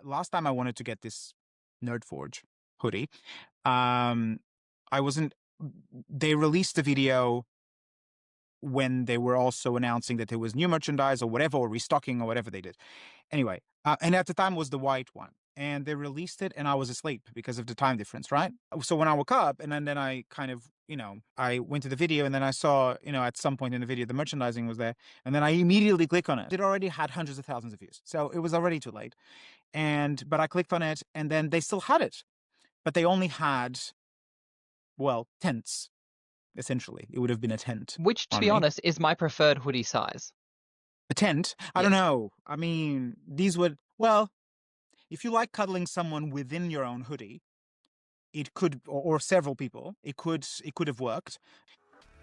last time I wanted to get this Nerdforge hoodie, I wasn't. They released the video when they were also announcing that there was new merchandise or whatever, or restocking or whatever they did. Anyway, and at the time was the white one. And they released it and I was asleep because of the time difference, right? So when I woke up and then I kind of, I went to the video and then I saw, at some point in the video, the merchandising was there. And then I immediately click on it. It already had hundreds of thousands of views. So it was already too late. But I clicked on it and then they still had it. But they only had, well, tents, essentially. It would have been a tent. Which, to be honest, is my preferred hoodie size. A tent? I don't know. I mean, these would, well, if you like cuddling someone within your own hoodie, it could, or several people, it could have worked.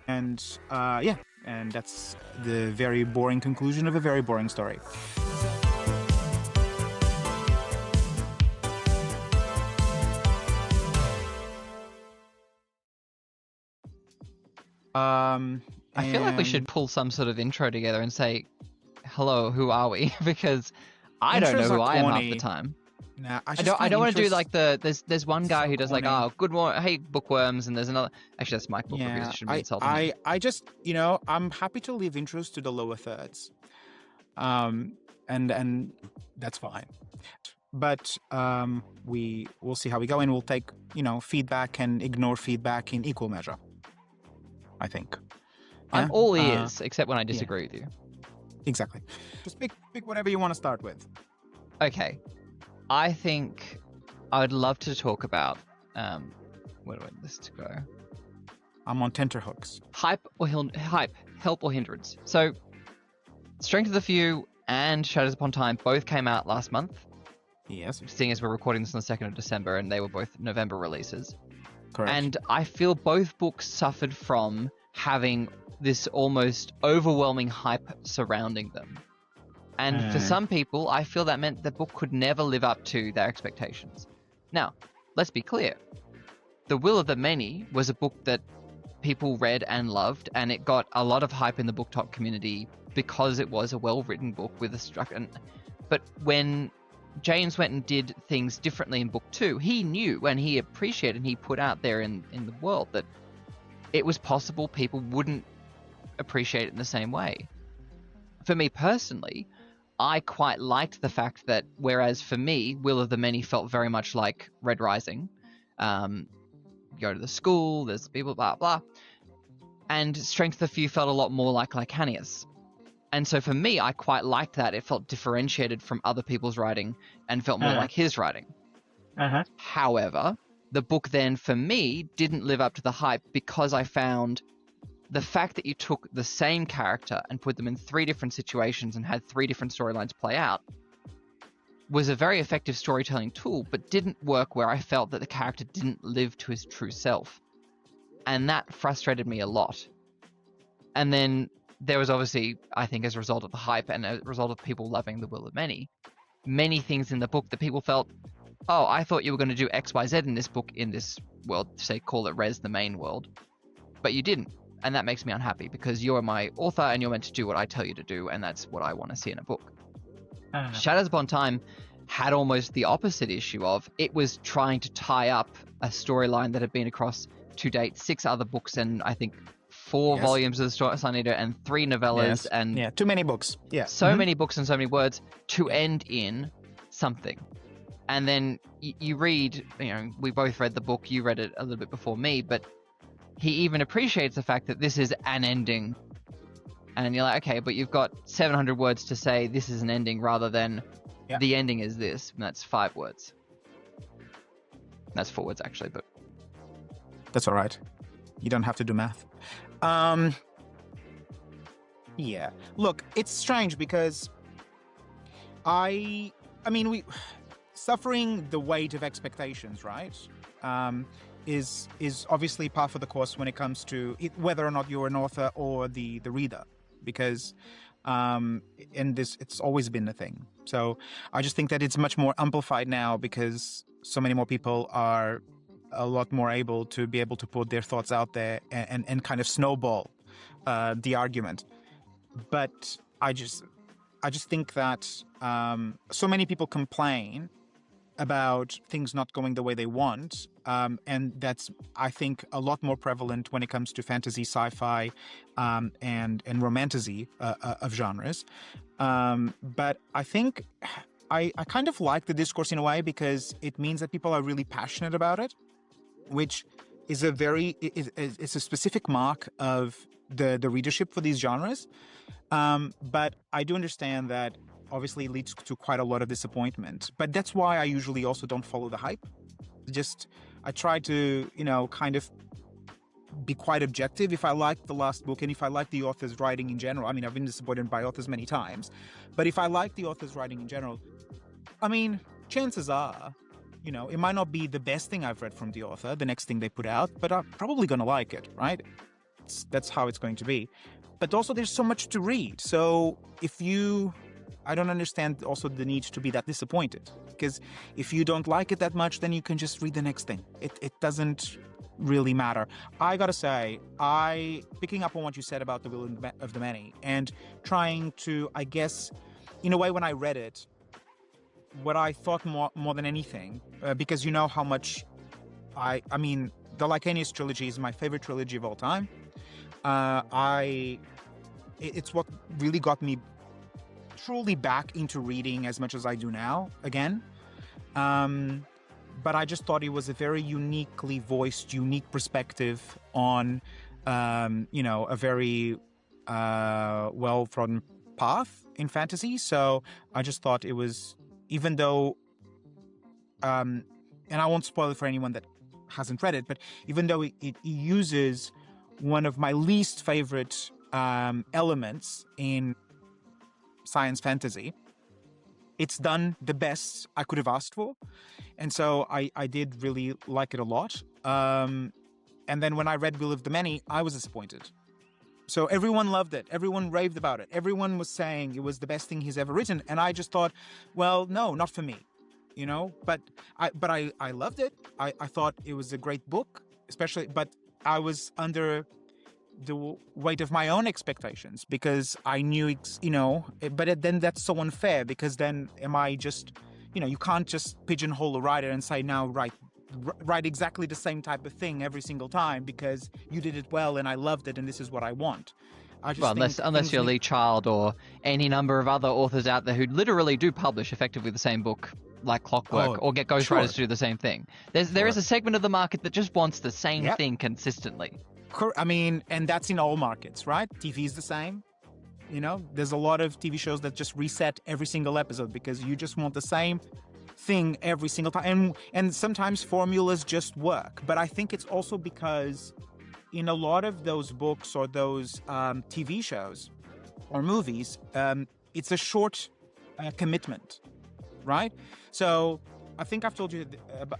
And and that's the very boring conclusion of a very boring story. I feel like we should pull some sort of intro together and say, hello, who are we? Because I don't know who I am half the time. Nah, I don't want to do like there's one guy who does like, oh, good morning, hey, bookworms, and there's another. Actually, that's Mike Booker because it shouldn't be insulting. I just, I'm happy to leave intros to the lower thirds. And that's fine. But we'll see how we go, and we'll take, feedback and ignore feedback in equal measure, I think. Yeah? I'm all ears, except when I disagree with you. Exactly. Just pick whatever you want to start with. Okay. I think I would love to talk about, where do I want this to go? I'm on tenterhooks. Hype, help or hindrance. So, Strength of the Few and Shadows Upon Time both came out last month. Yes. Seeing as we're recording this on the 2nd of December, and they were both November releases. Correct. And I feel both books suffered from having this almost overwhelming hype surrounding them. And for some people, I feel that meant the book could never live up to their expectations. Now, let's be clear. The Will of the Many was a book that people read and loved, and it got a lot of hype in the booktok community because it was a well-written book with a structure. But when James went and did things differently in book 2, he knew and he appreciated and he put out there in the world that it was possible people wouldn't appreciate it in the same way. For me personally, I quite liked the fact that, whereas for me, Will of the Many felt very much like Red Rising. Go to the school, there's people, blah, blah. And Strength of the Few felt a lot more like Lycanius. And so for me, I quite liked that. It felt differentiated from other people's writing and felt more like his writing. However, the book then, for me, didn't live up to the hype because I found the fact that you took the same character and put them in 3 different situations and had 3 different storylines play out was a very effective storytelling tool, but didn't work where I felt that the character didn't live to his true self. And that frustrated me a lot. And then there was obviously, I think as a result of the hype and as a result of people loving The Will of Many, many things in the book that people felt, oh, I thought you were going to do X, Y, Z in this book, in this world, say, call it Res, the main world, but you didn't. And that makes me unhappy because you're my author and you're meant to do what I tell you to do, and that's what I want to see in a book. Shadows Upon Time had almost the opposite issue of it was trying to tie up a storyline that had been across, to date, 6 other books and I think 4 volumes of the story Sun Eater and 3 novellas and too many books. So many books and so many words to end in something. And then you read, we both read the book, you read it a little bit before me, but he even appreciates the fact that this is an ending. And you're like, okay, but you've got 700 words to say this is an ending rather than the ending is this. And that's 5 words. That's 4 words, actually, but... That's all right. You don't have to do math. Yeah. Look, it's strange because we suffering the weight of expectations, right? Is obviously par for the course when it comes to whether or not you're an author or the reader, because it's always been a thing. So I just think that it's much more amplified now because so many more people are a lot more able to put their thoughts out there and kind of snowball the argument. But I just think that so many people complain about things not going the way they want. And that's, I think, a lot more prevalent when it comes to fantasy, sci-fi, and romantasy of genres. But I think I kind of like the discourse in a way because it means that people are really passionate about it, which is it's a specific mark of the readership for these genres. But I do understand that obviously it leads to quite a lot of disappointment. But that's why I usually also don't follow the hype. I try to, kind of be quite objective. If I like the last book and if I like the author's writing in general, I mean, I've been disappointed by authors many times, but if I like the author's writing in general, I mean, chances are, it might not be the best thing I've read from the author, the next thing they put out, but I'm probably going to like it, right? That's how it's going to be. But also there's so much to read. So I don't understand also the need to be that disappointed, because if you don't like it that much, then you can just read the next thing. It doesn't really matter. I gotta say, picking up on what you said about The Will of the Many and trying to, I guess, in a way, when I read it, what I thought more than anything, because you know how much I mean, the Lycanius trilogy is my favorite trilogy of all time. It's what really got me truly back into reading as much as I do now again. But I just thought it was a very uniquely voiced, unique perspective on, a very well-trodden path in fantasy. So I just thought it was, even though, and I won't spoil it for anyone that hasn't read it, but even though it uses one of my least favorite elements in science fantasy, it's done the best I could have asked for. And so I did really like it a lot. And then when I read Will of the Many, I was disappointed. So everyone loved it. Everyone raved about it. Everyone was saying it was the best thing he's ever written. And I just thought, well, no, not for me, but I loved it. I thought it was a great book, but I was under the weight of my own expectations because I knew, but then that's so unfair, because then am I just, you can't just pigeonhole a writer and say, now write exactly the same type of thing every single time because you did it well and I loved it and this is what I want. Unless you're Lee Child or any number of other authors out there who literally do publish effectively the same book like clockwork, or get ghostwriters to do the same thing. There is a segment of the market that just wants the same thing consistently. I mean, and that's in all markets, right? TV is the same. There's a lot of TV shows that just reset every single episode because you just want the same thing every single time. And sometimes formulas just work. But I think it's also because in a lot of those books or those TV shows or movies, it's a short commitment, right? So I think I've told you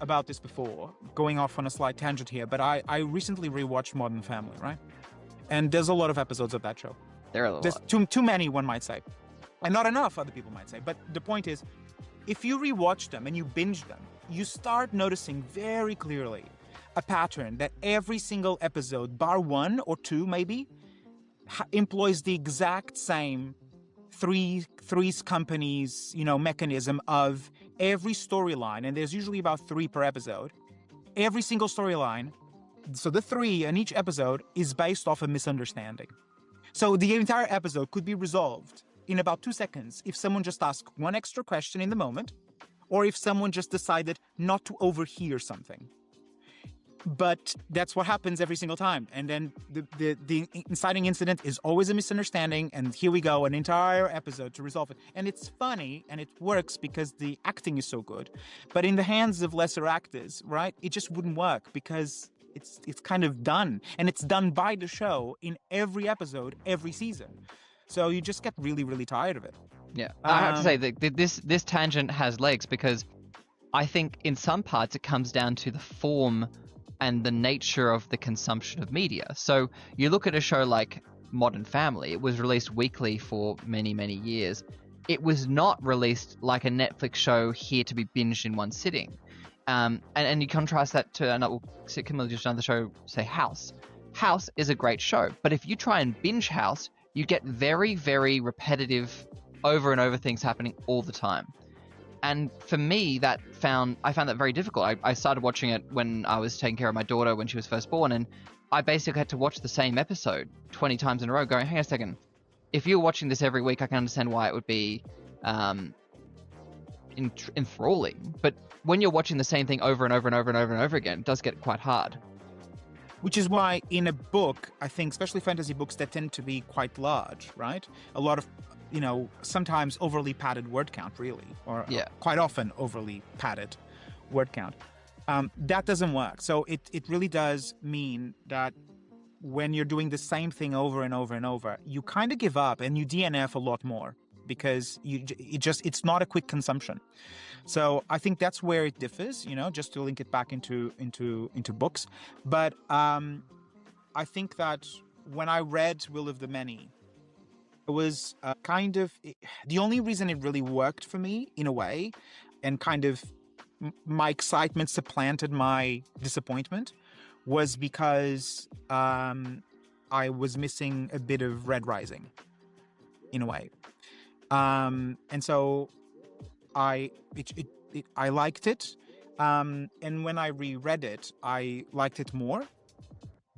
about this before, going off on a slight tangent here, but I recently rewatched Modern Family, right? And there's a lot of episodes of that show. There's too many, one might say. And not enough, other people might say. But the point is, if you rewatch them and you binge them, you start noticing very clearly a pattern that every single episode, bar one or two maybe, employs the exact same Three's Company's, mechanism of every storyline, and there's usually about 3 per episode. Every single storyline, so the 3 in each episode, is based off a misunderstanding. So the entire episode could be resolved in about 2 seconds if someone just asked one extra question in the moment, or if someone just decided not to overhear something. But that's what happens every single time. And then the inciting incident is always a misunderstanding. And here we go, an entire episode to resolve it. And it's funny and it works because the acting is so good. But in the hands of lesser actors, right, it just wouldn't work because it's kind of done. And it's done by the show in every episode, every season. So you just get really, really tired of it. Yeah. I have to say that this tangent has legs because I think in some parts it comes down to the form and the nature of the consumption of media. So you look at a show like Modern Family, it was released weekly for many, many years. It was not released like a Netflix show here to be binged in one sitting. And you contrast that to another show, say House. House is a great show, but if you try and binge House, you get very, very repetitive, over and over things happening all the time. And for me, I found that very difficult. I started watching it when I was taking care of my daughter when she was first born, and I basically had to watch the same episode 20 times in a row, going, hang on a second. If you're watching this every week, I can understand why it would be enthralling. But when you're watching the same thing over and over and over and over and over again, it does get quite hard. Which is why in a book, I think, especially fantasy books that tend to be quite large, right? A lot of, sometimes overly padded word count, really, or quite often overly padded word count. That doesn't work. So it really does mean that when you're doing the same thing over and over and over, you kind of give up and you DNF a lot more because it's not a quick consumption. So I think that's where it differs, just to link it back into books. But I think that when I read Will of the Many, it was the only reason it really worked for me in a way, and kind of my excitement supplanted my disappointment, was because I was missing a bit of Red Rising in a way. And so I liked it. And when I reread it, I liked it more.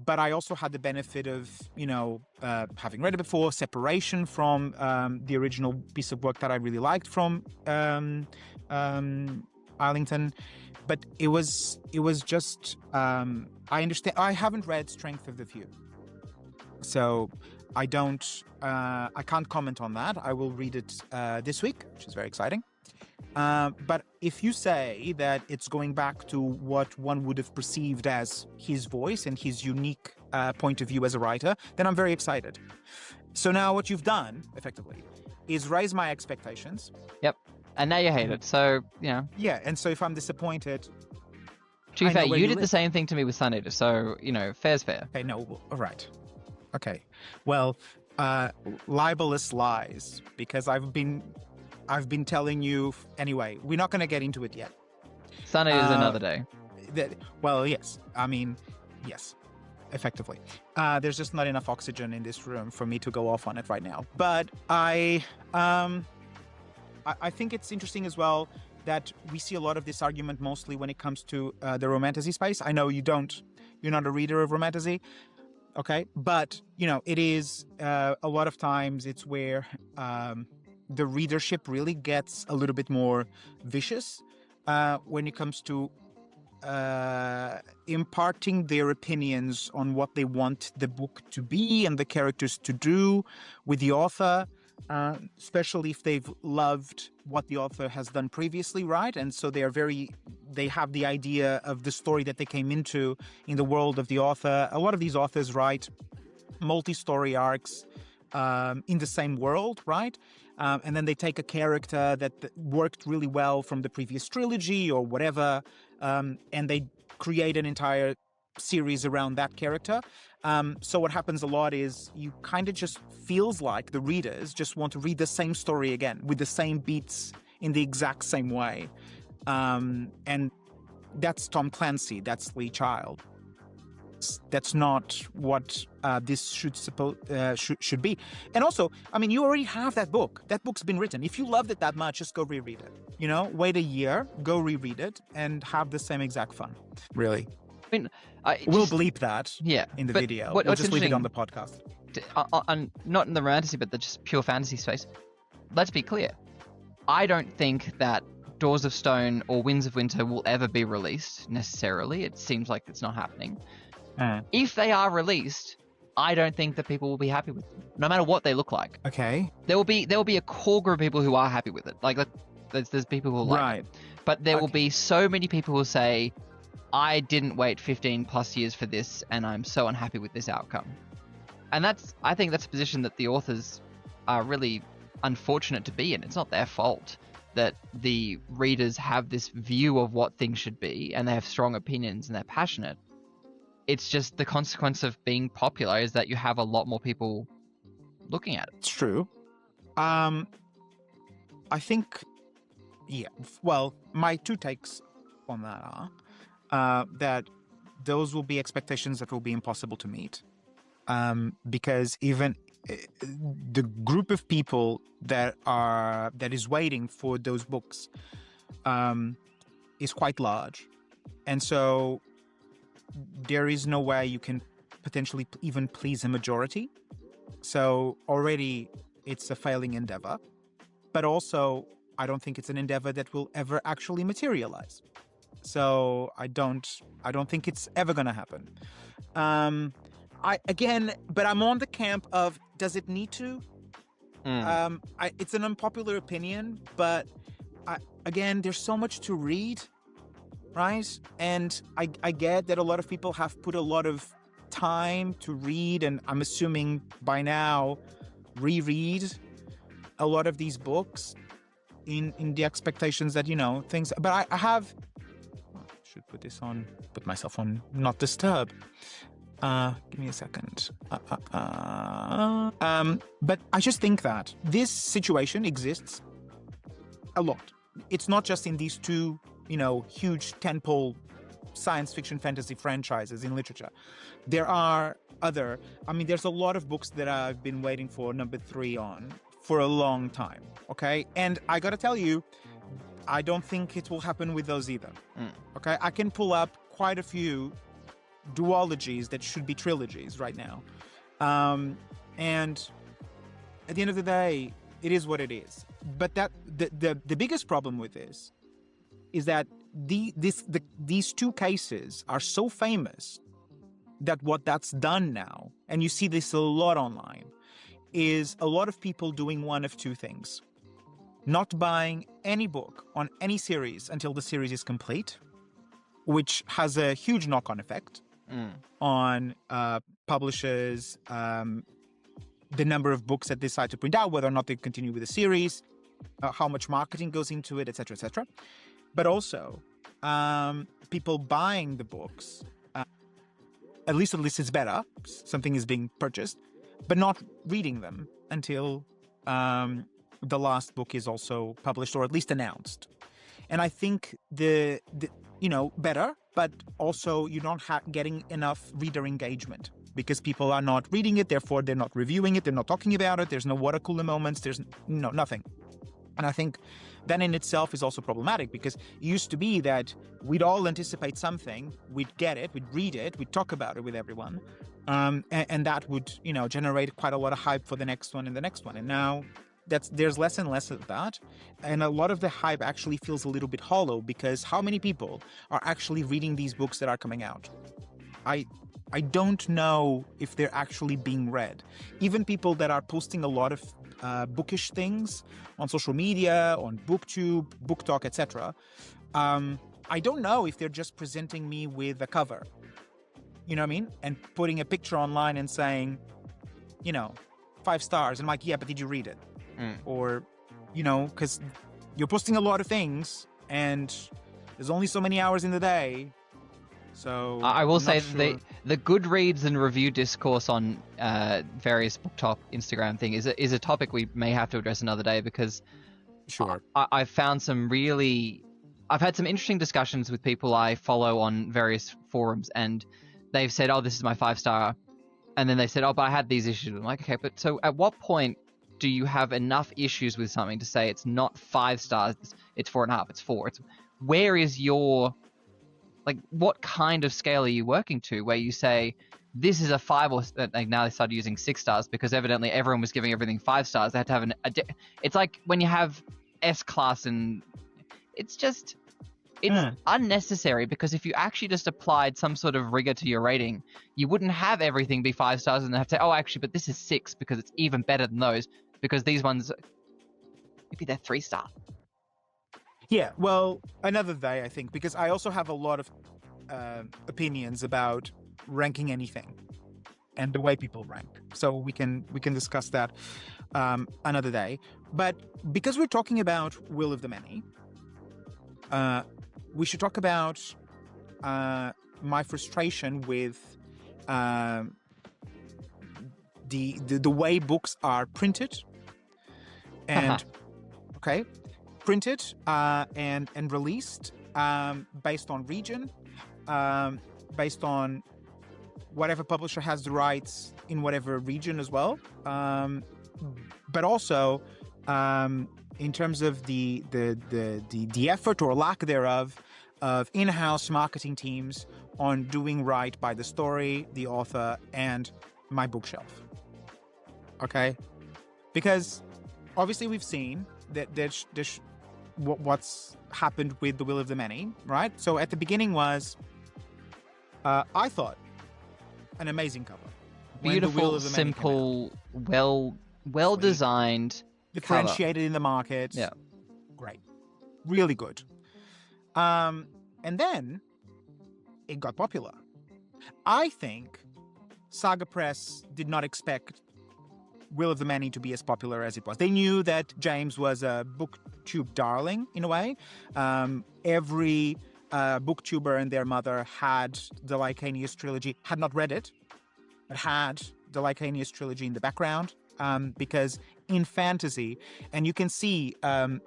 But I also had the benefit of, having read it before, separation from the original piece of work that I really liked from Arlington. But it was just, I understand. I haven't read Strength of the Few, so I can't comment on that. I will read it this week, which is very exciting. But if you say that it's going back to what one would have perceived as his voice and his unique point of view as a writer, then I'm very excited. So now what you've done, effectively, is raise my expectations. Yep. And now you hate it, so, Yeah, and so if I'm disappointed... To be fair, you did the same thing to me with Sun Eater, so, fair's fair. Okay, no, all right. Okay. Well, libelous lies, because I've been telling you... Anyway, we're not going to get into it yet. Sun Eater's another day. Well, yes. I mean, yes, effectively. There's just not enough oxygen in this room for me to go off on it right now. But I think it's interesting as well that we see a lot of this argument mostly when it comes to the romantasy space. I know you're not a reader of romantasy, okay? But, it is a lot of times it's where the readership really gets a little bit more vicious when it comes to imparting their opinions on what they want the book to be and the characters to do with the author. Especially if they've loved what the author has done previously, right? And so they have the idea of the story that they came into in the world of the author. A lot of these authors write multi-story arcs in the same world, right? And then they take a character that worked really well from the previous trilogy or whatever, and they create an entire series around that character. So what happens a lot is you kind of just feels like the readers just want to read the same story again with the same beats in the exact same way. And that's Tom Clancy, that's Lee Child. That's not what this should be. And also, I mean, you already have that book. That book's been written. If you loved it that much, just go reread it. Wait a year, go reread it, and have the same exact fun. Really. I mean, we'll bleep that in the video. We'll just leave it on the podcast. Not in the romantasy, but the just pure fantasy space. Let's be clear. I don't think that Doors of Stone or Winds of Winter will ever be released, necessarily. It seems like it's not happening. If they are released, I don't think that people will be happy with them, no matter what they look like. Okay. There will be a core group of people who are happy with it. Like, there's people who like it. But there will be so many people who say, I didn't wait 15 plus years for this, and I'm so unhappy with this outcome. And I think that's a position that the authors are really unfortunate to be in. It's not their fault that the readers have this view of what things should be, and they have strong opinions, and they're passionate. It's just the consequence of being popular is that you have a lot more people looking at it. It's true. I think, well, my two takes on that are that those will be expectations that will be impossible to meet. Because even the group of people that is waiting for those books is quite large. And so there is no way you can potentially even please a majority. So already it's a failing endeavor. But also, I don't think it's an endeavor that will ever actually materialize. So I don't think it's ever going to happen. But I'm on the camp of, does it need to? It's an unpopular opinion, but there's so much to read, right? And I get that a lot of people have put a lot of time to read, and I'm assuming by now reread a lot of these books in the expectations that, things. But I should put myself on not disturb. Give me a second. But I just think that this situation exists a lot. It's not just in these two, huge tentpole science fiction fantasy franchises in literature. There are there's a lot of books that I've been waiting for number 3 on for a long time. Okay. And I got to tell you, I don't think it will happen with those either. Okay. I can pull up quite a few duologies that should be trilogies right now. And at the end of the day, it is what it is. But that the biggest problem with this is that these two cases are so famous that what that's done now, and you see this a lot online, is a lot of people doing one of two things. Not buying any book on any series until the series is complete, which has a huge knock-on effect on publishers, the number of books that they decide to print out, whether or not they continue with the series, how much marketing goes into it, etc., etc. But also, people buying the books, at least it's better, something is being purchased, but not reading them until the last book is also published or at least announced. And I think better, but also you're not getting enough reader engagement because people are not reading it, therefore they're not reviewing it, they're not talking about it, there's no water cooler moments, there's nothing. And I think that in itself is also problematic because it used to be that we'd all anticipate something, we'd get it, we'd read it, we'd talk about it with everyone, and that would, generate quite a lot of hype for the next one and the next one. And now there's less and less of that, and a lot of the hype actually feels a little bit hollow because how many people are actually reading these books that are coming out? I don't know if they're actually being read. Even people that are posting a lot of bookish things on social media, on booktube, booktok, etc. I don't know if they're just presenting me with a cover, you know what I mean? And putting a picture online and saying, 5 stars. And I'm like, yeah, but did you read it? Or, because you're posting a lot of things and there's only so many hours in the day. So I will say sure. the Goodreads and review discourse on various booktok Instagram thing is a topic we may have to address another day because sure. I've found I've had some interesting discussions with people I follow on various forums, and they've said, oh, this is my 5-star, and then they said, oh, but I had these issues. I'm like, okay, but so at what point do you have enough issues with something to say it's not 5 stars, it's 4.5, it's 4? Where is your... what kind of scale are you working to where you say this is a 5 or now they started using 6 stars because evidently everyone was giving everything 5 stars. They had to have it's like when you have S-class and it's unnecessary because if you actually just applied some sort of rigor to your rating, you wouldn't have everything be 5 stars and have to say, oh, actually, but this is 6 because it's even better than those because these ones, maybe they're 3-star. Yeah, well, another day, I think, because I also have a lot of opinions about ranking anything and the way people rank. So we can discuss that another day. But because we're talking about Will of the Many, we should talk about my frustration with the way books are printed and okay. Printed and released based on region, based on whatever publisher has the rights in whatever region as well, but also in terms of the effort or lack thereof of in-house marketing teams on doing right by the story, the author, and my bookshelf. Okay? Because obviously we've seen that what's happened with The Will of the Many, right? So at the beginning was, I thought, an amazing cover. Beautiful, simple, well designed, differentiated cover in the market. Yeah, great, really good. And then it got popular. I think Saga Press did not expect Will of the Many to be as popular as it was. They knew that James was a booktube darling in a way. Every booktuber and their mother had the Lycaenius trilogy, had not read it, but had the Lycaenius trilogy in the background, because in fantasy, and you can see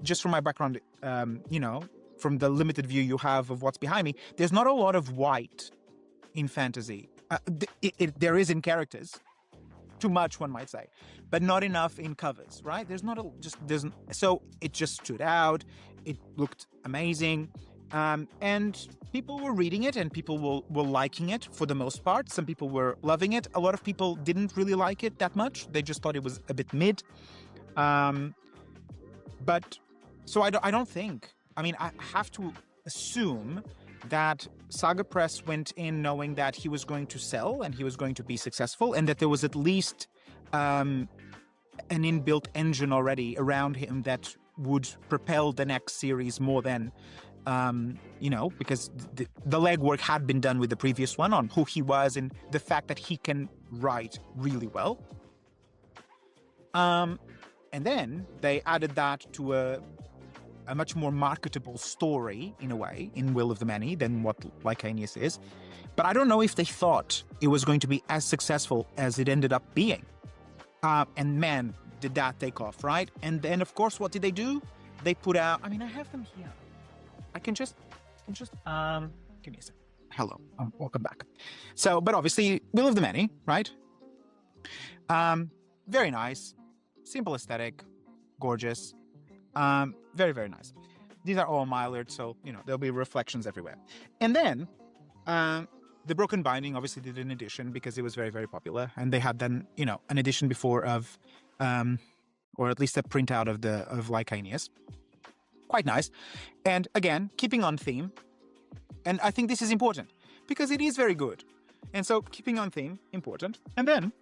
just from my background, from the limited view you have of what's behind me, there's not a lot of white in fantasy. There is in characters, too much one might say, but not enough in covers, right? So it just stood out. It looked amazing. And people were reading it and people were liking it for the most part. Some people were loving it. A lot of people didn't really like it that much. They just thought it was a bit mid. But so I don't think, I have to assume that Saga Press went in knowing that he was going to sell and he was going to be successful, and that there was at least an inbuilt engine already around him that would propel the next series more than because the legwork had been done with the previous one on who he was and the fact that he can write really well. And then they added that to a much more marketable story, in a way, in Will of the Many than what Lycaenius is. But I don't know if they thought it was going to be as successful as it ended up being. And man, did that take off, right? And then, of course, what did they do? They put out... I have them here. I can just give me a second. Hello, welcome back. So, but obviously, Will of the Many, right? Very nice, simple aesthetic, gorgeous, very, very nice. These are all milered, so, there'll be reflections everywhere. And then, the Broken Binding obviously did an edition because it was very, very popular. And they had then, an edition before of, or at least a printout of Lycaenius. Quite nice. And again, keeping on theme. And I think this is important because it is very good. And so keeping on theme, important. And then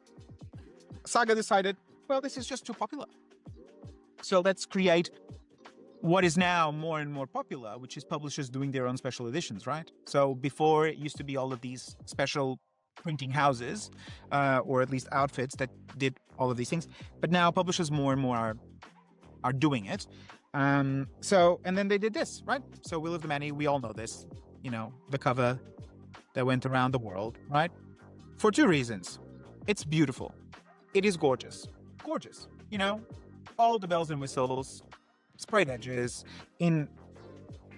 Saga decided, well, this is just too popular. So let's create what is now more and more popular, which is publishers doing their own special editions, right? So before it used to be all of these special printing houses, or at least outfits that did all of these things. But now publishers more and more are doing it. And then they did this, right? So Will of the Many, we all know this, the cover that went around the world, right? For two reasons. It's beautiful. It is gorgeous. Gorgeous. All the bells and whistles, sprayed edges in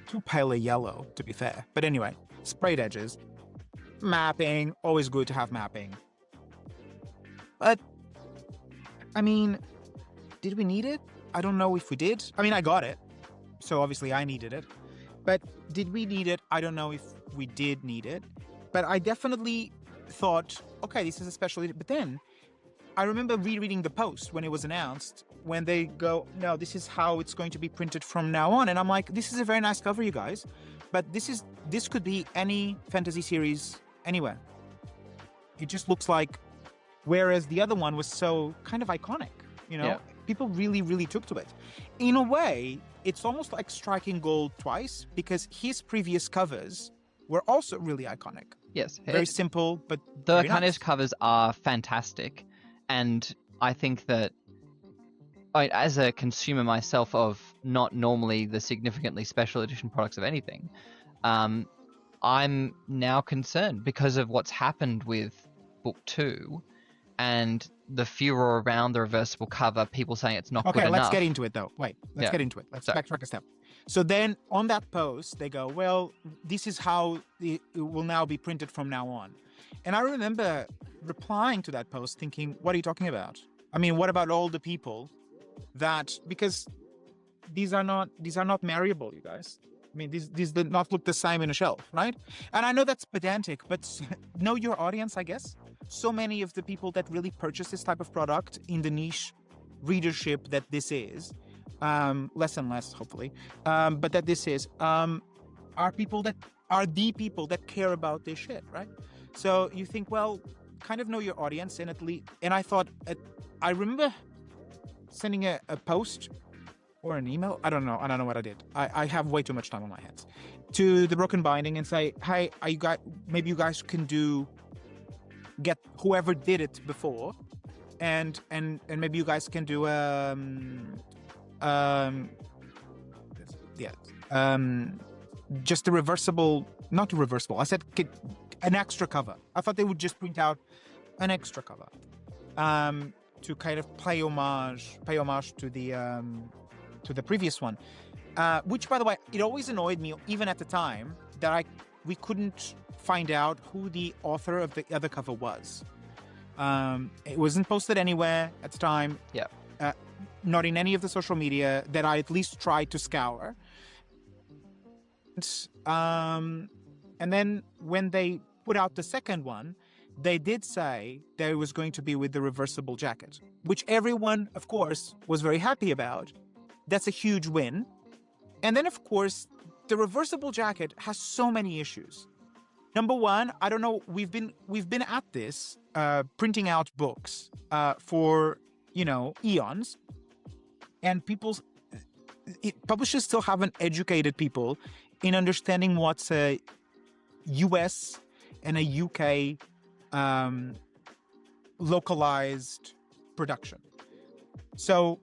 too pale a yellow, to be fair. But anyway, sprayed edges, mapping, always good to have mapping. But, did we need it? I don't know if we did. I got it. So obviously I needed it. But did we need it? I don't know if we did need it. But I definitely thought, okay, this is a special edition. But then I remember rereading the post when it was announced, when they go, no, this is how it's going to be printed from now on. And I'm like, this is a very nice cover, you guys. But this could be any fantasy series anywhere. It just looks like, whereas the other one was so kind of iconic, Yeah. People really, really took to it. In a way, it's almost like striking gold twice, because his previous covers were also really iconic. Yes. Very simple, but the very Lycaenius nice. covers are fantastic. And I think that as a consumer myself of not normally the significantly special edition products of anything, I'm now concerned because of what's happened with Book 2 and the furor around the reversible cover, people saying it's not good enough. Okay, let's get into it though. Let's get into it. Let's backtrack a step. So then on that post, they go, well, this is how it will now be printed from now on. And I remember replying to that post thinking, what are you talking about? What about all the people that, because these are not marryable, you guys. I mean, these do not look the same in a shelf, right? And I know that's pedantic, but know your audience, I guess. So many of the people that really purchase this type of product in the niche readership that this is, less and less, hopefully, but that this is, are people that are the people that care about this shit, right? So you think, well, kind of know your audience, and I thought, I remember sending a post or an email. I don't know what I did. I have way too much time on my hands. To the Broken Binding and say, hey, maybe you guys can get whoever did it before, and maybe you guys can do just a reversible, not a reversible. I said an extra cover. I thought they would just print out an extra cover, to kind of pay homage to the previous one, which, by the way, it always annoyed me, even at the time, that we couldn't find out who the author of the other cover was. It wasn't posted anywhere at the time. Yeah. Not in any of the social media that I at least tried to scour. And then when they put out the second one, they did say that it was going to be with the reversible jacket, which everyone, of course, was very happy about. That's a huge win. And then, of course, the reversible jacket has so many issues. Number one, I don't know, we've been at this, printing out books for, eons. And publishers still haven't educated people in understanding what's a US and a UK localized production. So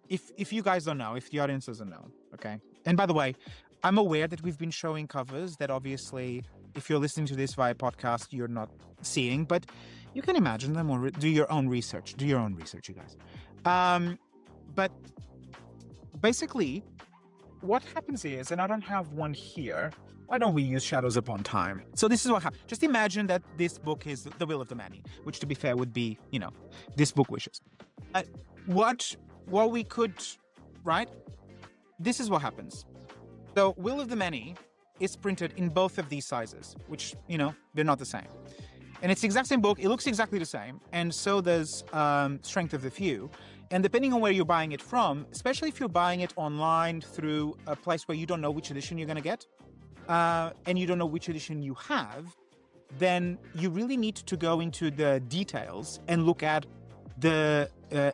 if you guys don't know, if the audience doesn't know, okay? And by the way, I'm aware that we've been showing covers that obviously, if you're listening to this via podcast, you're not seeing, but you can imagine them or do your own research. Do your own research, you guys. But basically, what happens is, and I don't have one here. Why don't we use Shadows Upon Time? So this is what happens. Just imagine that this book is The Will of the Many, which, to be fair, would be, this book wishes. What we could, right? This is what happens. So Will of the Many is printed in both of these sizes, which, they're not the same. And it's the exact same book. It looks exactly the same. And so does Strength of the Few. And depending on where you're buying it from, especially if you're buying it online through a place where you don't know which edition you're going to get, and you don't know which edition you have, then you really need to go into the details and look at the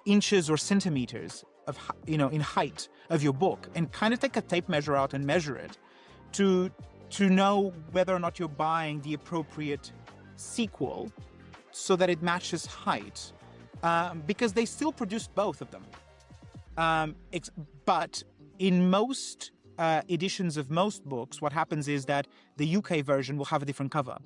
inches or centimeters of, in height of your book, and kind of take a tape measure out and measure it to know whether or not you're buying the appropriate sequel so that it matches height. Because they still produced both of them. But in most editions of most books, what happens is that the UK version will have a different cover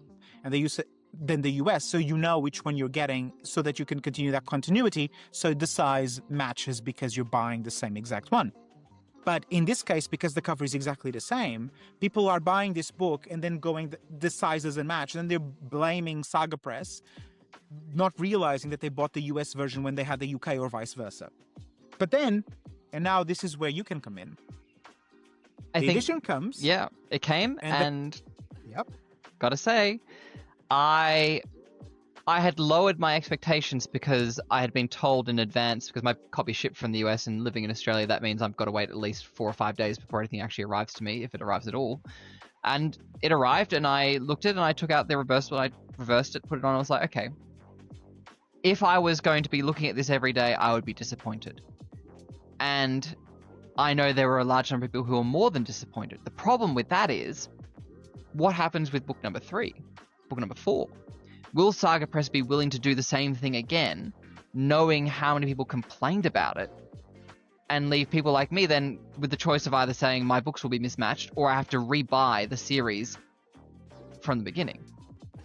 than the US, so you know which one you're getting so that you can continue that continuity, so the size matches because you're buying the same exact one. But in this case, because the cover is exactly the same, people are buying this book and then going, the size doesn't match, and then they're blaming Saga Press, not realizing that they bought the US version when they had the UK or vice versa. But then, and now this is where you can come in. The edition comes. Yeah, it came, and yep. Gotta say, I had lowered my expectations because I had been told in advance, because my copy shipped from the US, and living in Australia, that means I've got to wait at least 4 or 5 days before anything actually arrives to me, if it arrives at all. And it arrived, and I looked at it, and I took out the reversible, I reversed it, put it on, I was like, okay. If I was going to be looking at this every day, I would be disappointed. And I know there were a large number of people who are more than disappointed. The problem with that is, what happens with book number 3, book number 4? Will Saga Press be willing to do the same thing again, knowing how many people complained about it, and leave people like me then with the choice of either saying my books will be mismatched, or I have to rebuy the series from the beginning?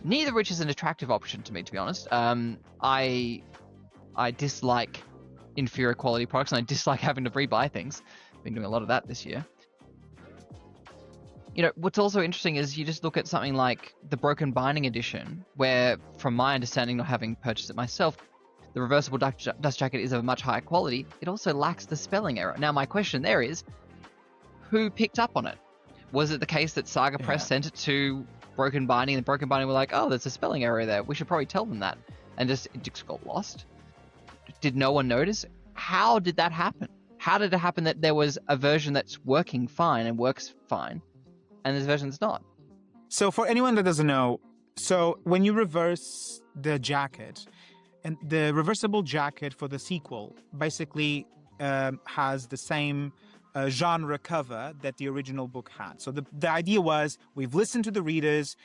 Neither of which is an attractive option to me, to be honest. I dislike inferior quality products, and I dislike having to rebuy things. I've been doing a lot of that this year. What's also interesting is you just look at something like the Broken Binding edition, where, from my understanding, not having purchased it myself, the reversible dust jacket is of a much higher quality, it also lacks the spelling error. Now, my question there is, who picked up on it? Was it the case that Saga Press sent it to Broken Binding, and Broken Binding were like, oh, there's a spelling error there, we should probably tell them that, and it just got lost? Did no one notice? How did that happen? How did it happen that there was a version that's working fine and works fine, and there's a version that's not? So for anyone that doesn't know, so when you reverse the jacket, and the reversible jacket for the sequel basically has the same genre cover that the original book had. So the idea was, we've listened to the readers,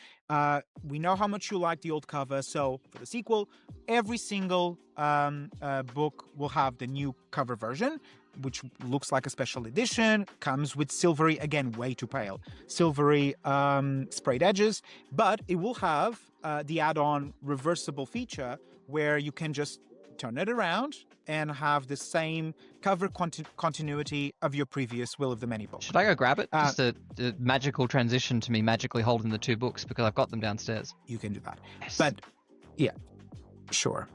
we know how much you like the old cover, so for the sequel, every single book will have the new cover version, which looks like a special edition, comes with silvery, again, way too pale, silvery sprayed edges, but it will have the add-on reversible feature where you can just turn it around and have the same cover continuity of your previous Will of the Many book. Should I go grab it? Just a magical transition to me magically holding the two books, because I've got them downstairs. You can do that. Yes. But, yeah, sure.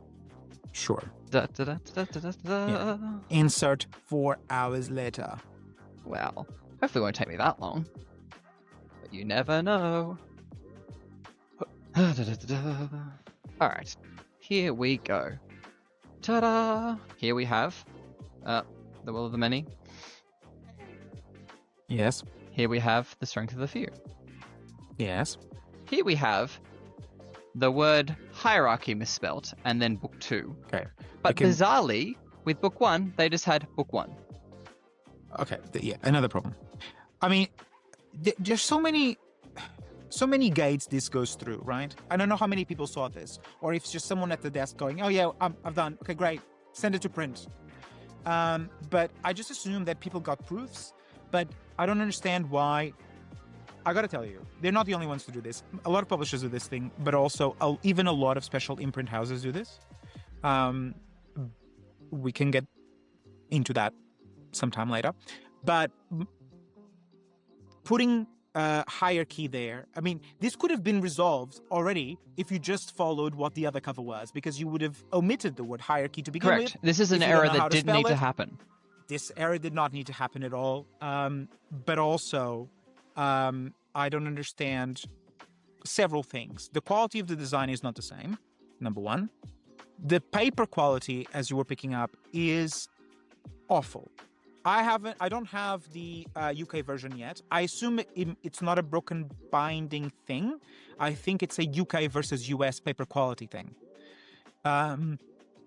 Da, da, da, da, da, da, da. Yeah. Insert 4 hours later. Wow. Hopefully it won't take me that long. But you never know. Da, da, da, da. All right. Here we go. Ta-da! Here we have the Will of the Many. Yes. Here we have the Strength of the Few. Yes. Here we have the word hierarchy misspelt, and then book 2. Okay. But bizarrely, with book 1, they just had book 1. Okay. Yeah, another problem. I mean, there's so many gates this goes through, right? I don't know how many people saw this, or if it's just someone at the desk going, oh yeah, I've done, okay, great, send it to print. But I just assume that people got proofs, but I don't understand why. I gotta tell you, they're not the only ones to do this. A lot of publishers do this thing, but also even a lot of special imprint houses do this. We can get into that sometime later, but putting hierarchy there, I mean, this could have been resolved already if you just followed what the other cover was, because you would have omitted the word hierarchy to begin with. Correct. This is an error that didn't need to happen. This error did not need to happen at all. But also, I don't understand several things. The quality of the design is not the same, number one. The paper quality, as you were picking up, is awful. I don't have the UK version yet. I assume it's not a broken binding thing. I think it's a UK versus US paper quality thing.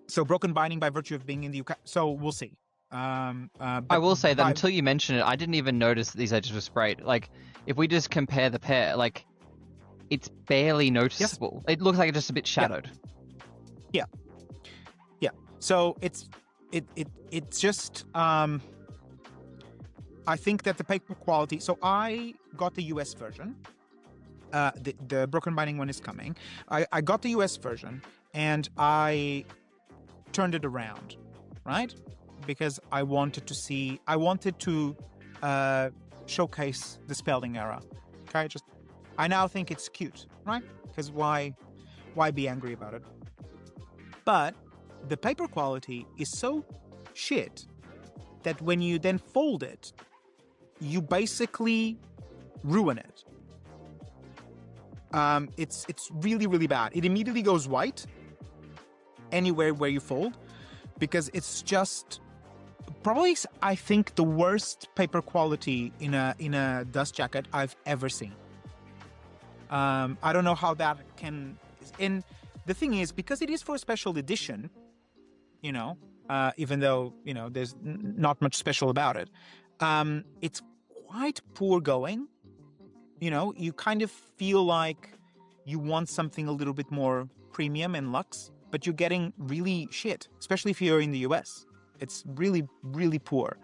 So broken binding by virtue of being in the UK. So we'll see. I will say that until you mention it, I didn't even notice that these edges were sprayed. Like, if we just compare the pair, like, it's barely noticeable. Yes. It looks like it's just a bit shadowed. Yeah. So it's just I think that the paper quality. So I got the US version. The broken binding one is coming. I got the US version and I turned it around, right? Because I wanted to showcase the spelling error. Okay, I now think it's cute, right? Because why be angry about it? But the paper quality is so shit that when you then fold it, you basically ruin it. It's really, really bad. It immediately goes white anywhere where you fold, because it's just probably, I think, the worst paper quality in a dust jacket I've ever seen. I don't know how that can. And the thing is, because it is for a special edition, even though there's not much special about it, it's quite poor going. You kind of feel like you want something a little bit more premium and luxe, but you're getting really shit, especially if you're in the US. It's really, really poor.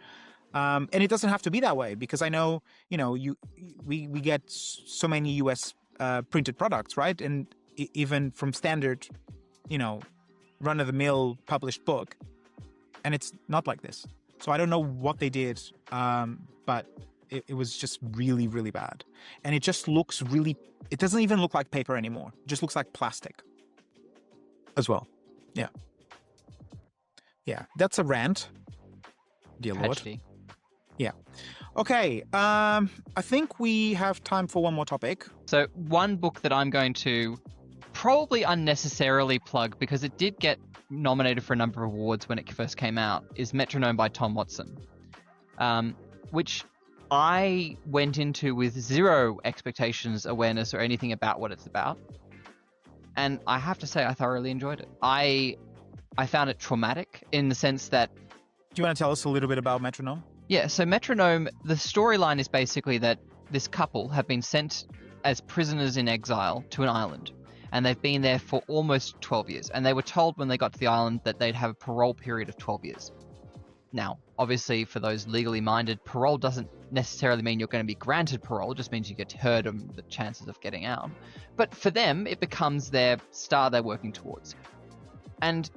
And it doesn't have to be that way, because I know, we get so many US printed products, right? And even from standard, run-of-the-mill published book, and it's not like this. So I don't know what they did, but it was just really, really bad. And it just looks really, it doesn't even look like paper anymore. It just looks like plastic as well. Yeah. Yeah, that's a rant. Dear Tragedy. Lord. Yeah. Okay. I think we have time for one more topic. So one book that I'm going to probably unnecessarily plug, because it did get nominated for a number of awards when it first came out, is Metronome by Tom Watson, which I went into with zero expectations, awareness, or anything about what it's about. And I have to say, I thoroughly enjoyed it. I found it traumatic in the sense that... Do you want to tell us a little bit about Metronome? Yeah, so Metronome, the storyline is basically that this couple have been sent as prisoners in exile to an island. And they've been there for almost 12 years. And they were told when they got to the island that they'd have a parole period of 12 years. Now, obviously, for those legally minded, parole doesn't necessarily mean you're going to be granted parole. It just means you get heard of the chances of getting out. But for them, it becomes their star they're working towards. And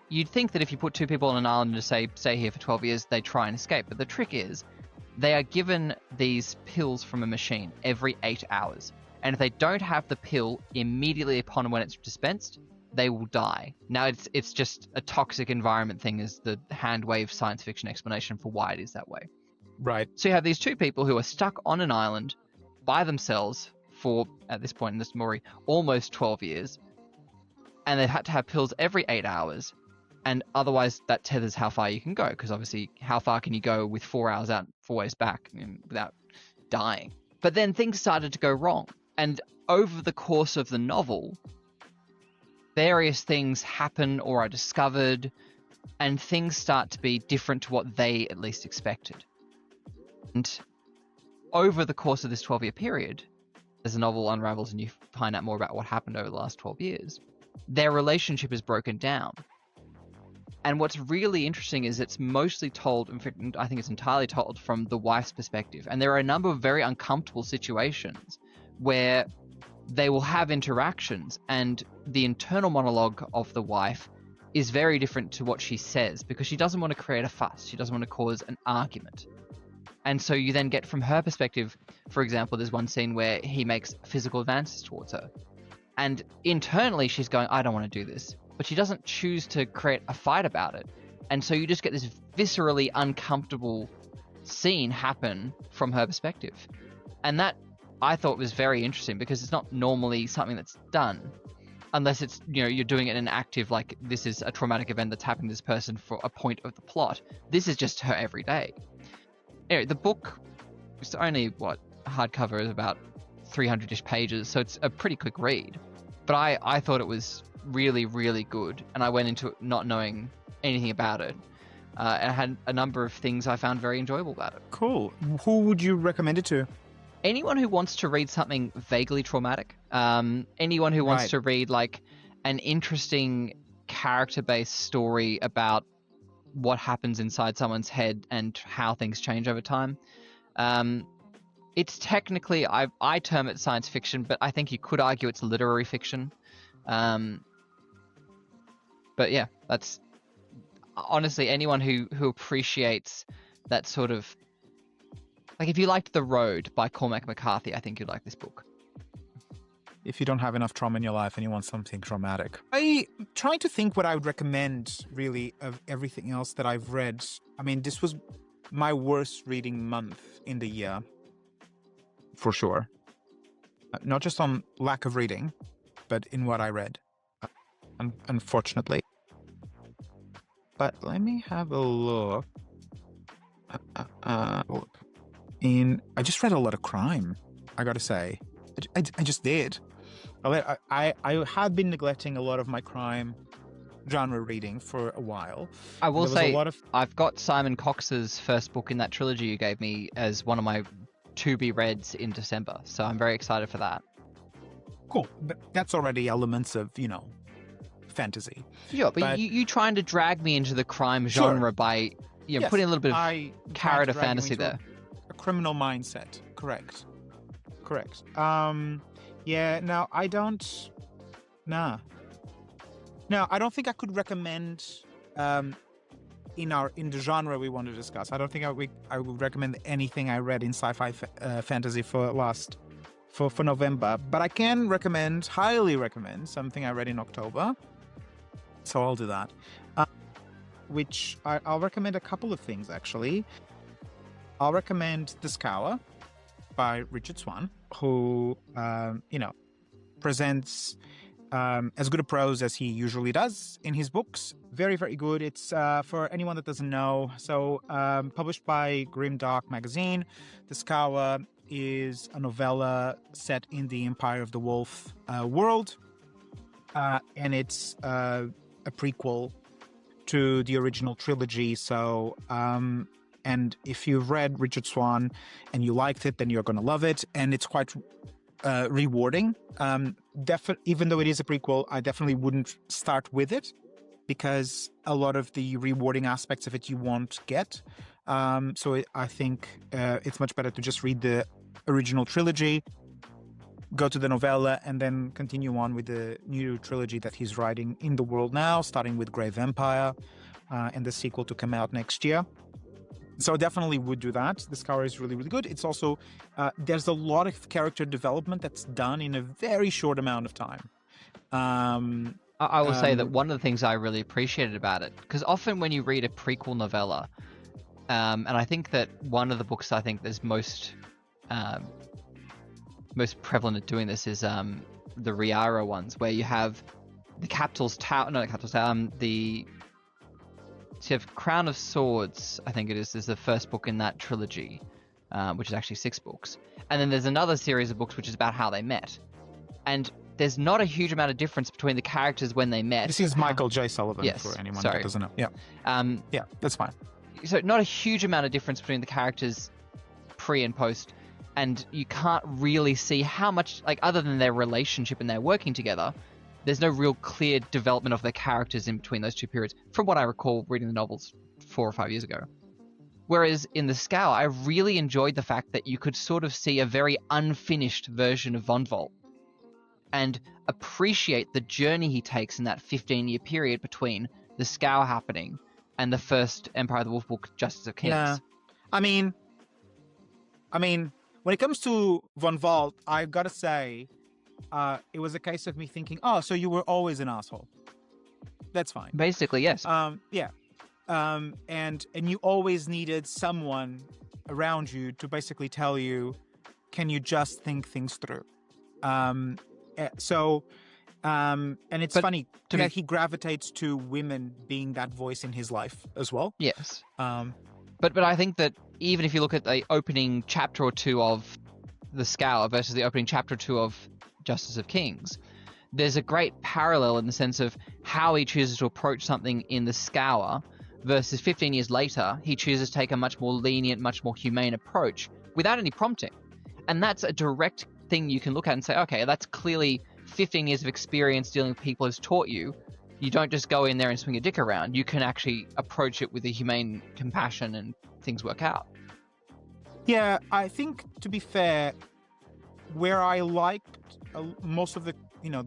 you'd think that if you put two people on an island and just say, stay here for 12 years, they try and escape. But the trick is, they are given these pills from a machine every 8 hours. And if they don't have the pill immediately upon when it's dispensed, they will die. Now, it's just a toxic environment thing is the hand-wave science fiction explanation for why it is that way. Right. So you have these two people who are stuck on an island by themselves for, at this point in the story, almost 12 years. And they've had to have pills every 8 hours. And otherwise, that tethers how far you can go. Because obviously, how far can you go with 4 hours out, 4 ways back without dying? But then things started to go wrong. And over the course of the novel, various things happen or are discovered, and things start to be different to what they at least expected. And over the course of this 12-year period, as the novel unravels and you find out more about what happened over the last 12 years, their relationship is broken down. And what's really interesting is it's mostly told, in fact, I think it's entirely told from the wife's perspective. And there are a number of very uncomfortable situations where they will have interactions and the internal monologue of the wife is very different to what she says because she doesn't want to create a fuss. She doesn't want to cause an argument. And so you then get from her perspective, for example, there's one scene where he makes physical advances towards her. And internally she's going, I don't want to do this. But she doesn't choose to create a fight about it. And so you just get this viscerally uncomfortable scene happen from her perspective. And that I thought was very interesting because it's not normally something that's done unless it's, you're doing it in an active, like this is a traumatic event that's happened to this person for a point of the plot. This is just her everyday. Anyway, the book is only, hardcover is about 300-ish pages, so it's a pretty quick read. But I thought it was really, really good, and I went into it not knowing anything about it. And I had a number of things I found very enjoyable about it. Cool. Who would you recommend it to? Anyone who wants to read something vaguely traumatic. Anyone who wants to read like an interesting character-based story about what happens inside someone's head and how things change over time. It's technically, I term it science fiction, but I think you could argue it's literary fiction. But yeah, that's honestly anyone who appreciates that sort of, like if you liked The Road by Cormac McCarthy, I think you'd like this book. If you don't have enough trauma in your life and you want something traumatic. I'm trying to think what I would recommend, really, of everything else that I've read. I mean, this was my worst reading month in the year. For sure. Not just on lack of reading, but in what I read. Unfortunately. But let me have a look. I just read a lot of crime, I gotta say. I just did. I had been neglecting a lot of my crime genre reading for a while. I will say, I've got Simon Cox's first book in that trilogy you gave me as one of my to-be-reads in December, so I'm very excited for that. Cool. But that's already elements of, fantasy. Yeah, but you trying to drag me into the crime genre by putting a little bit of carrot of fantasy there. A criminal mindset. Correct. Yeah, no, I don't... Nah. No, I don't think I could recommend... in the genre we want to discuss. I don't think I would recommend anything I read in sci-fi fantasy for November, but I can highly recommend something I read in October. So I'll do that. which I'll recommend a couple of things, actually. I'll recommend The Scour by Richard Swan, who, presents as good a prose as he usually does in his books. Very, very good. It's for anyone that doesn't know. So, published by Grimdark magazine, The Scour is a novella set in the Empire of the Wolf world, and it's a prequel to the original trilogy. So, and if you've read Richard Swan and you liked it, then you're going to love it. And it's quite rewarding. Even though it is a prequel, I definitely wouldn't start with it because a lot of the rewarding aspects of it you won't get. I think it's much better to just read the original trilogy, go to the novella, and then continue on with the new trilogy that he's writing in the world now, starting with Grey Vampire and the sequel to come out next year. So definitely would do that. The Scour is really, really good. It's also, there's a lot of character development that's done in a very short amount of time. I will say that one of the things I really appreciated about it, because often when you read a prequel novella, and I think that one of the books I think there's most prevalent at doing this is the Riara ones, where you have the Capitol's Tower, not the Capitol's Tower, so you have Crown of Swords, I think it is the first book in that trilogy, which is actually 6 books. And then there's another series of books which is about how they met. And there's not a huge amount of difference between the characters when they met. This is Michael J. Sullivan, yes, for anyone sorry. that doesn't know. Yeah. Yeah, that's fine. So not a huge amount of difference between the characters pre and post. And you can't really see how much, like, other than their relationship and their working together, there's no real clear development of the characters in between those two periods, from what I recall reading the novels 4 or 5 years ago. Whereas in The Scour, I really enjoyed the fact that you could sort of see a very unfinished version of Von Volt and appreciate the journey he takes in that 15-year period between The Scour happening and the first Empire of the Wolf book, Justice of Kings. Yeah. I mean, when it comes to Von Volt, I've got to say, it was a case of me thinking, oh, so you were always an asshole. That's fine. Basically, yes. Yeah. And you always needed someone around you to basically tell you, can you just think things through? And it's funny that he gravitates to women being that voice in his life as well. Yes. But I think that even if you look at the opening chapter or 2 of The Scour versus the opening chapter or 2 of Justice of Kings, there's a great parallel in the sense of how he chooses to approach something in The Scour versus 15 years later, he chooses to take a much more lenient, much more humane approach without any prompting. And that's a direct thing you can look at and say, okay, that's clearly 15 years of experience dealing with people has taught you. You don't just go in there and swing your dick around. You can actually approach it with a humane compassion and things work out. Yeah, I think, to be fair, where I liked most of the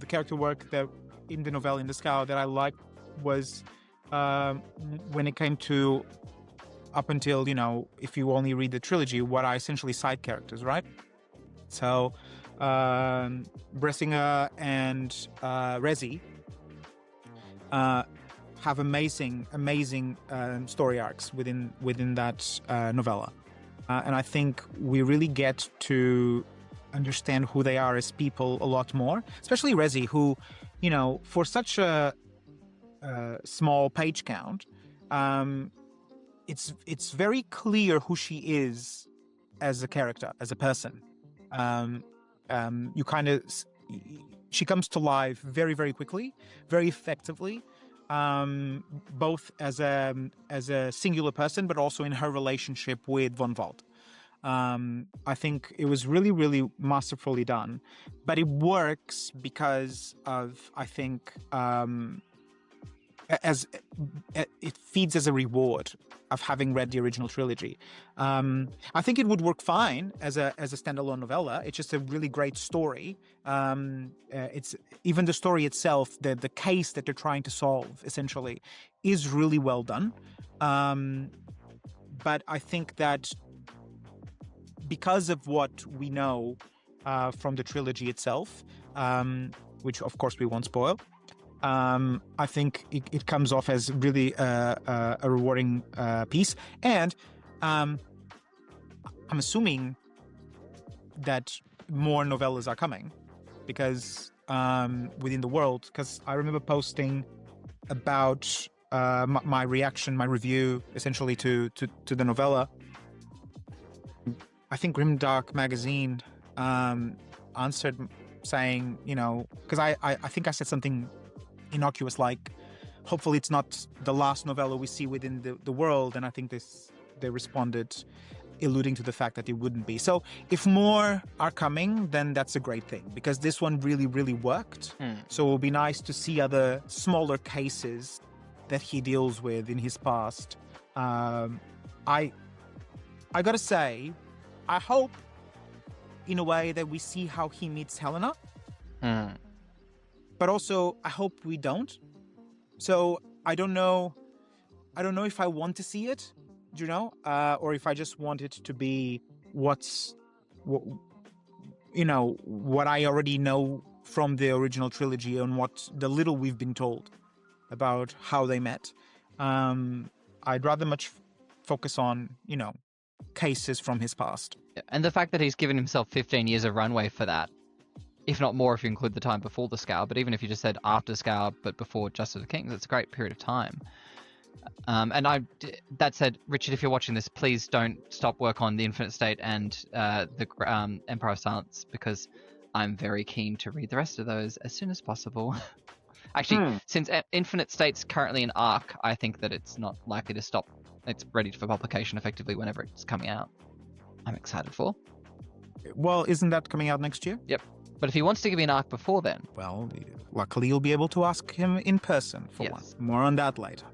character work that in the novella in The Scour that I liked was when it came to up until, if you only read the trilogy, what are essentially side characters, right? So Bressinger and Resi have amazing story arcs within that novella. And I think we really get to understand who they are as people a lot more, especially Resi, who, for such a small page count, it's very clear who she is as a character, as a person. She comes to life very, very quickly, very effectively, both as a singular person, but also in her relationship with Von Volt. I think it was really, really masterfully done, but it works because of, I think, as it feeds as a reward of having read the original trilogy. I think it would work fine as a standalone novella. It's just a really great story. It's even the story itself, the case that they're trying to solve essentially is really well done. But I think that because of what we know from the trilogy itself, which of course we won't spoil, I think it comes off as really a rewarding piece. And I'm assuming that more novellas are coming because within the world, because I remember posting about my reaction, my review, essentially to the novella. I think Grimdark magazine answered saying, because I think I said something innocuous like, hopefully it's not the last novella we see within the world, and I think they responded alluding to the fact that it wouldn't be. So if more are coming, then that's a great thing, because this one really, really worked. So it will be nice to see other smaller cases that he deals with in his past. I gotta say, I hope in a way that we see how he meets Helena, but also I hope we don't. So I don't know if I want to see it, or if I just want it to be what I already know from the original trilogy and what the little we've been told about how they met. I'd rather much focus on, cases from his past. And the fact that he's given himself 15 years of runway for that, if not more if you include the time before the Scour, but even if you just said after Scour but before Justice of the Kings, it's a great period of time. And that said, Richard, if you're watching this, please don't stop work on the Infinite State and the Empire of Silence, because I'm very keen to read the rest of those as soon as possible. Actually, since Infinite State's currently an arc, I think that it's not likely to stop. It's ready for publication effectively whenever it's coming out. I'm excited for. Well, isn't that coming out next year? Yep. But if he wants to give me an arc before then... Well, luckily you'll be able to ask him in person for one. More on that later.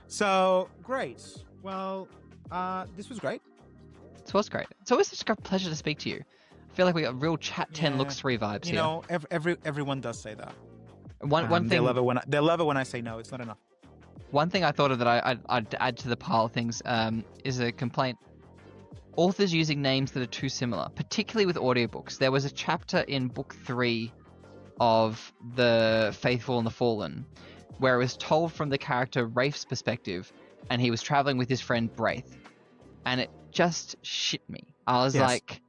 So, great. Well, this was great. This was great. It's always such a pleasure to speak to you. I feel like we got real Chat 10 Looks 3 vibes here. Everyone does say that. One thing... They love it when I say no, it's not enough. One thing I thought of that I'd add to the pile of things is a complaint. Authors using names that are too similar, particularly with audiobooks. There was a chapter in book 3 of The Faithful and the Fallen where it was told from the character Rafe's perspective, and he was traveling with his friend Braith. And it just shit me. I was like,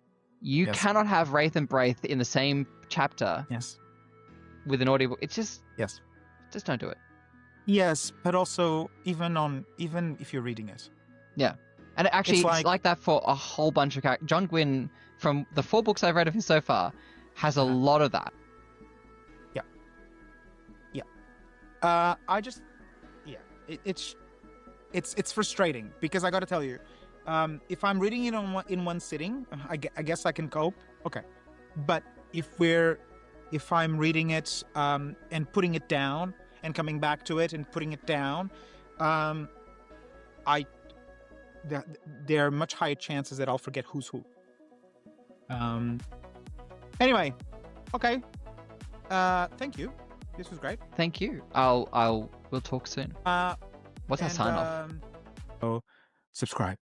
you cannot have Wraith and Braith in the same chapter with an audiobook. It's just... Just don't do it. Yes, but also even if you're reading it. Yeah. And actually, it's like that for a whole bunch of characters. John Gwynne, from the 4 books I've read of him so far, has a lot of that. It's frustrating, because I got to tell you, if I'm reading it in one sitting, I guess I can cope. Okay, but if I'm reading it and putting it down and coming back to it and putting it down, there are much higher chances that I'll forget who's who. Anyway, okay. Thank you. This was great. Thank you. We'll talk soon. What's our sign off? Subscribe.